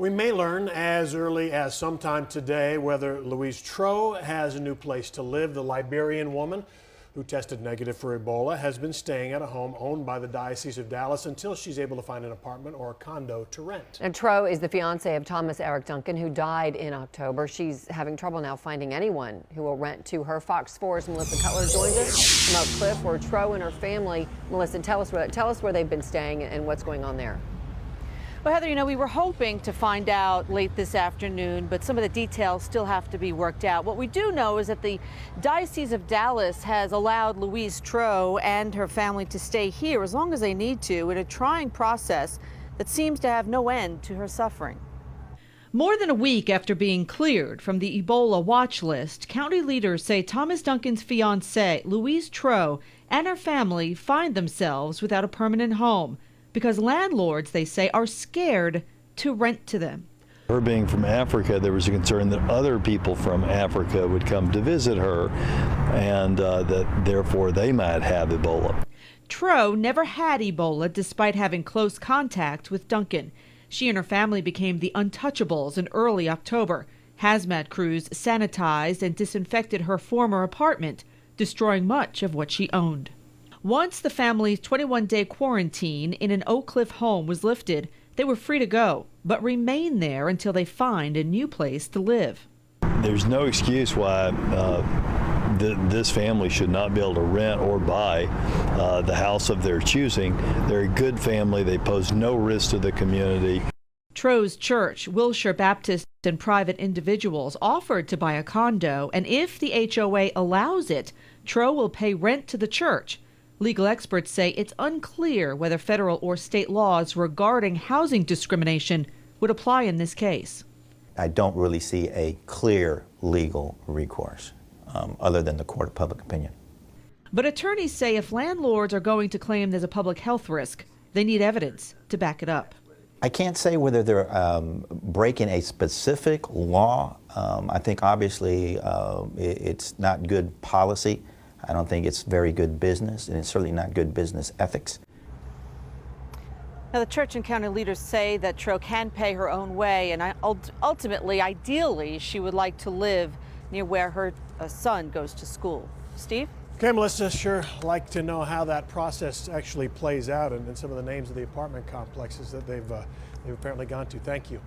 We may learn as early as sometime today whether Louise Tro has a new place to live. The Liberian woman who tested negative for Ebola has been staying at a home owned by the Diocese of Dallas until she's able to find an apartment or a condo to rent. And Tro is the fiancée of Thomas Eric Duncan, who died in October. She's having trouble now finding anyone who will rent to her. Fox 4's Melissa Cutler joins us from Oak Cliff, where Tro and her family. Melissa, tell us where they've been staying and what's going on there. Well, Heather, we were hoping to find out late this afternoon, but some of the details still have to be worked out. What we do know is that the Diocese of Dallas has allowed Louise Tro and her family to stay here as long as they need to in a trying process that seems to have no end to her suffering. More than a week after being cleared from the Ebola watch list, county leaders say Thomas Duncan's fiancée, Louise Tro, and her family find themselves without a permanent home, because landlords, they say, are scared to rent to them. Her being from Africa, there was a concern that other people from Africa would come to visit her and that therefore they might have Ebola. Tro never had Ebola despite having close contact with Duncan. She and her family became the untouchables in early October. Hazmat crews sanitized and disinfected her former apartment, destroying much of what she owned. Once the family's 21-day quarantine in an Oak Cliff home was lifted, they were free to go, but remain there until they find a new place to live. There's no excuse why this family should not be able to rent or buy the house of their choosing. They're a good family. They pose no risk to the community. Tro's church, Wilshire Baptist, and private individuals offered to buy a condo, and if the HOA allows it, Tro will pay rent to the church. Legal experts say it's unclear whether federal or state laws regarding housing discrimination would apply in this case. I don't really see a clear legal recourse other than the court of public opinion. But attorneys say if landlords are going to claim there's a public health risk, they need evidence to back it up. I can't say whether they're breaking a specific law. I think obviously it's not good policy. I don't think it's very good business, and it's certainly not good business ethics. Now, the church and county leaders say that Tro can pay her own way, and ultimately, ideally, she would like to live near where her son goes to school. Steve? Okay, Melissa, sure like to know how that process actually plays out and some of the names of the apartment complexes that they've apparently gone to. Thank you.